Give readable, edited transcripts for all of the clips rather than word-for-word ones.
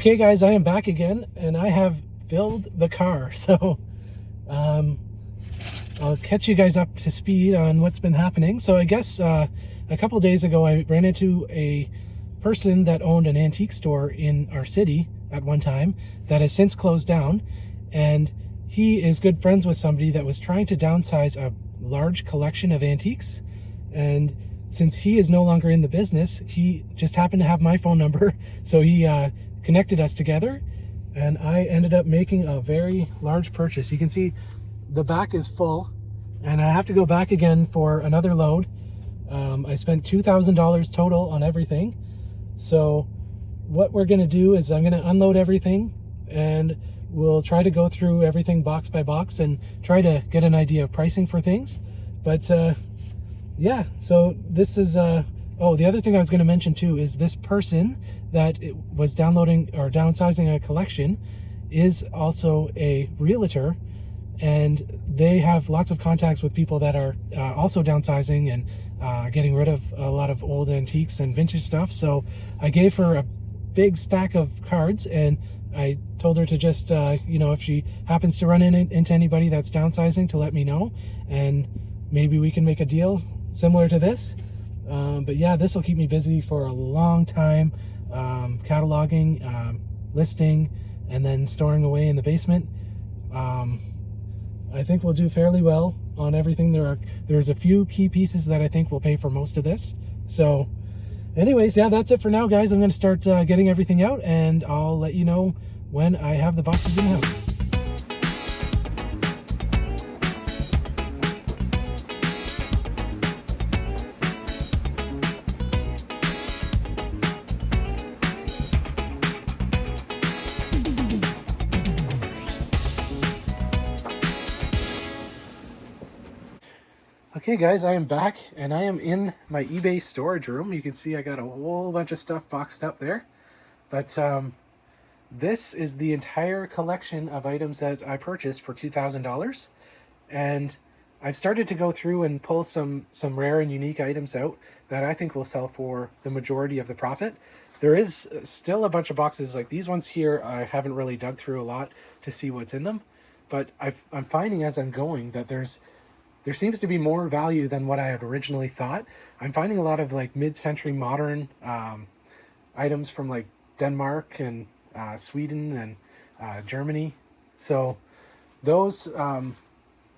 Okay guys, I am back again and I have filled the car. So I'll catch you guys up to speed on what's been happening. So I guess a couple days ago I ran into a person that owned an antique store in our city at one time that has since closed down, and he is good friends with somebody that was trying to downsize a large collection of antiques. And since he is no longer in the business, he just happened to have my phone number, so he connected us together, and I ended up making a very large purchase. You can see the back is full, and I have to go back again for another load. I spent $2,000 total on everything. So what we're gonna do is I'm gonna unload everything, and we'll try to go through everything box by box and try to get an idea of pricing for things. But yeah, so this is oh, the other thing I was going to mention too is this person that was downloading or downsizing a collection is also a realtor, and they have lots of contacts with people that are also downsizing and getting rid of a lot of old antiques and vintage stuff. So I gave her a big stack of cards, and I told her to just you know, if she happens to run into anybody that's downsizing, to let me know, and maybe we can make a deal similar to this. But yeah, this will keep me busy for a long time, cataloging, listing, and then storing away in the basement. I think we'll do fairly well on everything. There's a few key pieces that I think will pay for most of this. So anyways, yeah, that's it for now, guys. I'm going to start getting everything out, and I'll let you know when I have the boxes in the house. Okay guys, I am back, and I am in my eBay storage room. You can see I got a whole bunch of stuff boxed up there. But this is the entire collection of items that I purchased for $2,000. And I've started to go through and pull some rare and unique items out that I think will sell for the majority of the profit. There is still a bunch of boxes like these ones here. I haven't really dug through a lot to see what's in them. But I'm finding as I'm going that there seems to be more value than what I had originally thought. I'm finding a lot of like mid-century modern items from like Denmark and Sweden and Germany. So those,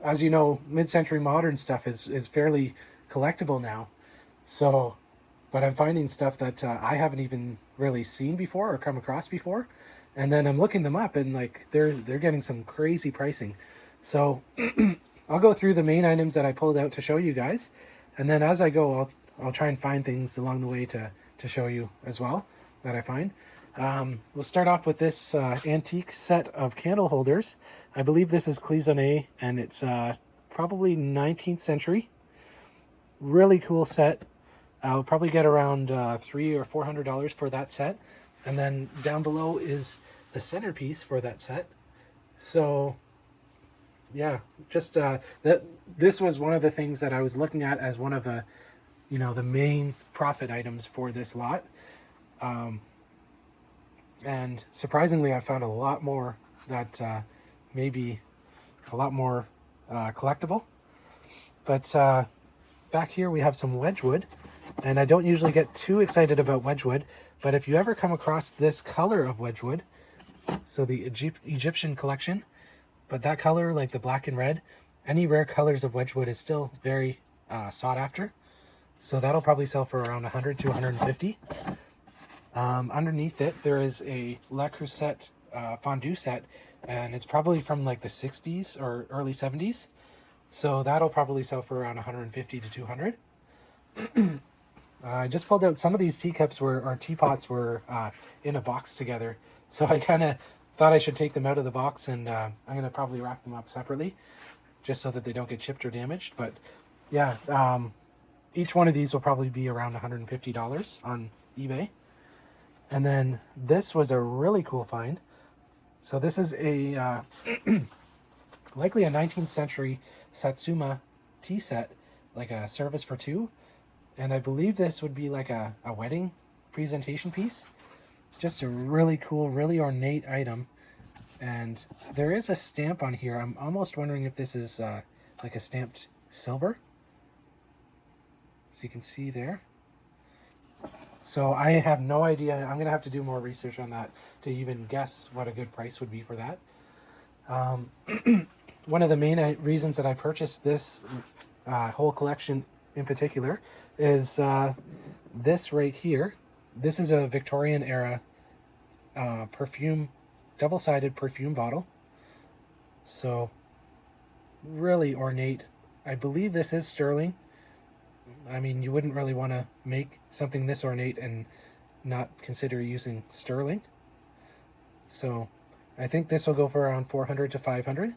as you know, mid-century modern stuff is fairly collectible now. So, but I'm finding stuff that I haven't even really seen before or come across before. And then I'm looking them up, and like they're getting some crazy pricing. So I'll go through the main items that I pulled out to show you guys, and then as I go, I'll try and find things along the way to show you as well that I find. We'll start off with this antique set of candle holders. I believe this is Cloisonné, and it's probably 19th century. Really cool set. I'll probably get around $300 or $400 for that set. And then down below is the centerpiece for that set. So yeah, just this was one of the things that I was looking at as one of the, you know, the main profit items for this lot. And surprisingly, I found a lot more that maybe a lot more collectible. But back here we have some Wedgwood, and I don't usually get too excited about Wedgwood, but if you ever come across this color of Wedgwood, so the Egyptian collection, but that color, like the black and red, any rare colors of Wedgwood is still very sought after. So that'll probably sell for around 100 to 150. Underneath it, there is a Le Creuset fondue set, and it's probably from like the 60s or early 70s. So that'll probably sell for around 150 to 200. I just pulled out some of these teacups or teapots were in a box together. So I kind of thought I should take them out of the box, and I'm going to probably wrap them up separately just so that they don't get chipped or damaged. But yeah, each one of these will probably be around $150 on eBay. And then this was a really cool find. So this is a likely a 19th century Satsuma tea set, like a service for two. And I believe this would be like a wedding presentation piece. just a really cool, really ornate item. And there is a stamp on here. I'm almost wondering if this is like a stamped silver. So you can see there. So I have no idea. I'm going to have to do more research on that to even guess what a good price would be for that. One of the main reasons that I purchased this whole collection in particular is this right here. This is a Victorian era perfume, double-sided perfume bottle. So really ornate. I believe this is sterling. I mean, you wouldn't really want to make something this ornate and not consider using sterling. So I think this will go for around 400 to 500.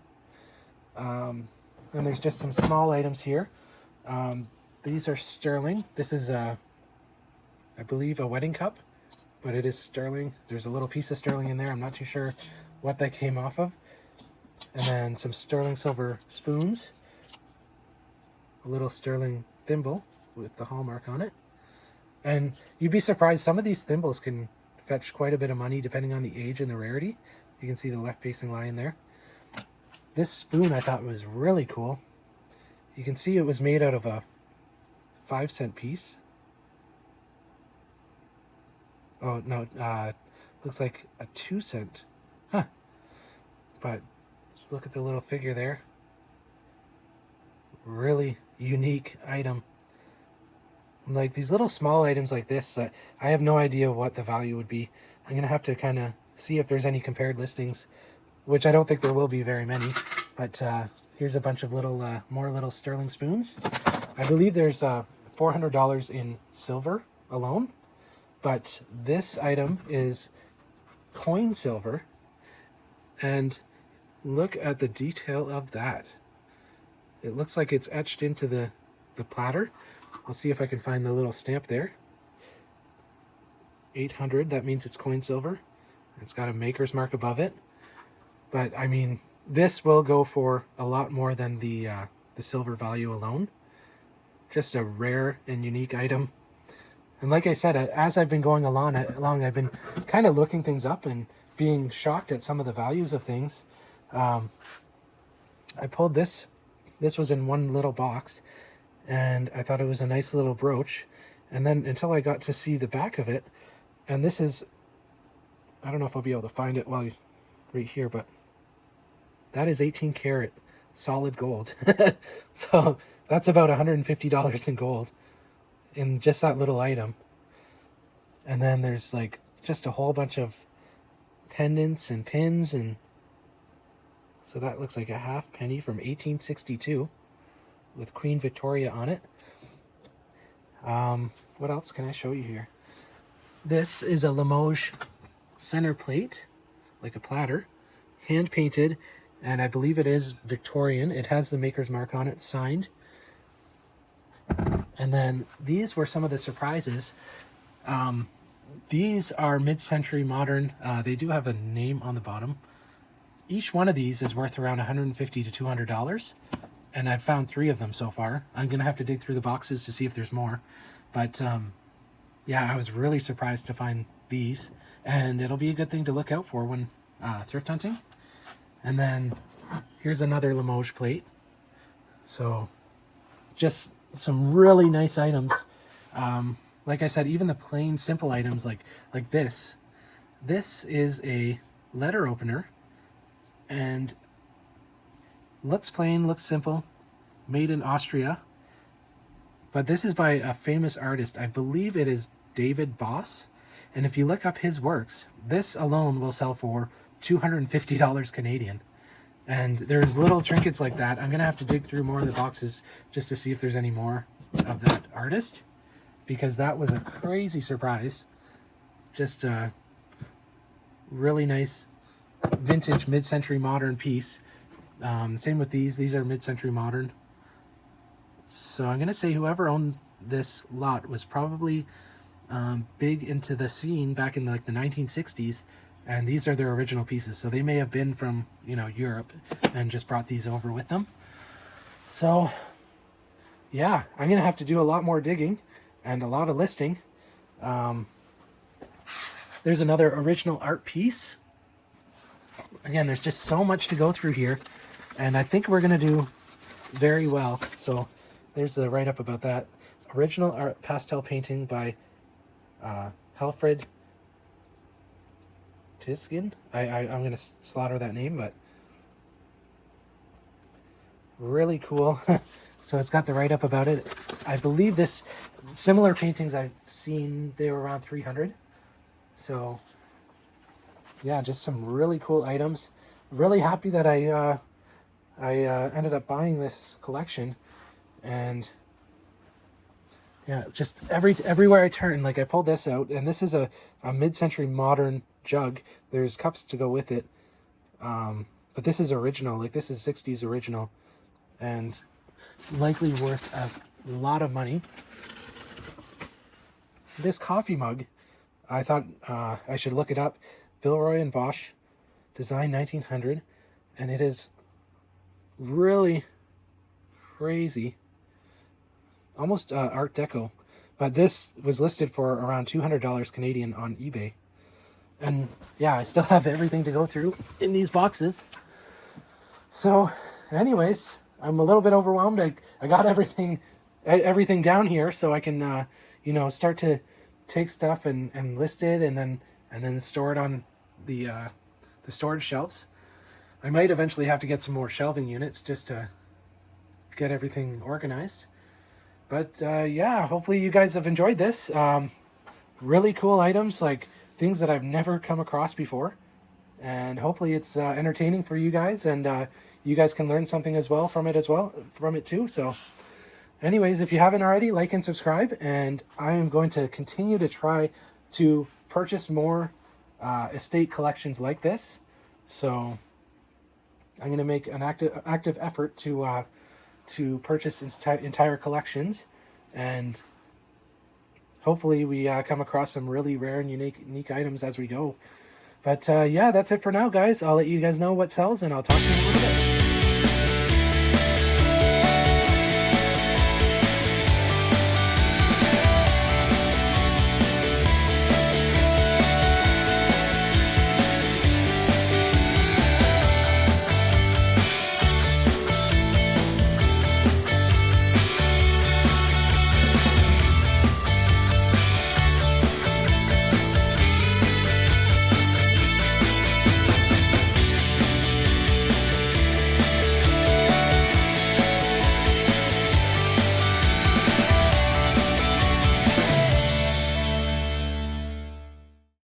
And there's just some small items here. These are sterling. This is, I believe, a wedding cup, but it is sterling. There's a little piece of sterling in there. I'm not too sure what that came off of. And then some sterling silver spoons. A little sterling thimble with the hallmark on it. And you'd be surprised, some of these thimbles can fetch quite a bit of money depending on the age and the rarity. You can see the left facing lion there. This spoon I thought was really cool. You can see it was made out of a 5-cent piece. Oh no, looks like a 2-cent. Huh. But just look at the little figure there. Really unique item. Like these little small items like this, that I have no idea what the value would be. I'm going to have to kind of see if there's any compared listings, which I don't think there will be very many. But here's a bunch of little, more little sterling spoons. I believe there's $400 in silver alone, but this item is coin silver. And look at the detail of that. It looks like it's etched into the platter. I'll see if I can find the little stamp there. 800, that means it's coin silver. It's got a maker's mark above it. But I mean, this will go for a lot more than the silver value alone. Just a rare and unique item. And like I said, as I've been going along, I've been kind of looking things up and being shocked at some of the values of things. I pulled this. This was in one little box, and I thought it was a nice little brooch. And then until I got to see the back of it, and this is, I don't know if I'll be able to find it while right here, but that is 18 karat solid gold. So that's about $150 in gold in just that little item. And then there's like just a whole bunch of pendants and pins, and so that looks like a half penny from 1862 with Queen Victoria on it. What else can I show you here? This is a Limoges center plate, like a platter, hand painted, and I believe it is Victorian. It has the maker's mark on it, signed. And then these were some of the surprises. These are mid-century modern. They do have a name on the bottom. Each one of these is worth around $150 to $200, and I've found 3 of them so far. I'm going to have to dig through the boxes to see if there's more. But yeah, I was really surprised to find these, and it'll be a good thing to look out for when thrift hunting. And then here's another Limoges plate. So just some really nice items. Like I said, even the plain simple items like this. This is a letter opener, and looks plain, looks simple, made in Austria. But this is by a famous artist. I believe it is David Boss. And if you look up his works, this alone will sell for $250 Canadian. And there's little trinkets like that. I'm going to have to dig through more of the boxes just to see if there's any more of that artist, because that was a crazy surprise. Just a really nice vintage mid-century modern piece. Same with these. These are mid-century modern. So I'm going to say whoever owned this lot was probably big into the scene back in like the 1960s. And these are their original pieces. So they may have been from, Europe and just brought these over with them. So, yeah, I'm going to have to do a lot more digging and a lot of listing. There's another original art piece. Again, there's just so much to go through here, and I think we're going to do very well. So there's the write-up about that. Original art pastel painting by Helfred Tiskin. I'm going to slaughter that name, but really cool. So it's got the write-up about it. I believe this, similar paintings I've seen, they were around 300. So yeah, just some really cool items. Really happy that I ended up buying this collection. And yeah, just everywhere I turn, like I pulled this out, and this is a mid-century modern jug. There's cups to go with it. But this is original, like this is 60s original, and likely worth a lot of money. This coffee mug, I thought I should look it up. Villeroy and Bosch, design 1900, and it is really crazy, almost Art Deco, but this was listed for around $200 Canadian on eBay. And yeah, I still have everything to go through in these boxes. So anyways, I'm a little bit overwhelmed. I got everything down here, so I can you know, start to take stuff and list it, and then store it on the storage shelves. I might eventually have to get some more shelving units just to get everything organized. But yeah, hopefully you guys have enjoyed this. Really cool items, like things that I've never come across before, and hopefully it's entertaining for you guys, and you guys can learn something as well from it too. So anyways, if you haven't already, like and subscribe, and I am going to continue to try to purchase more estate collections like this. So I'm going to make an active effort to purchase entire collections, and hopefully we come across some really rare and unique items as we go. But yeah, that's it for now, guys. I'll let you guys know what sells, and I'll talk to you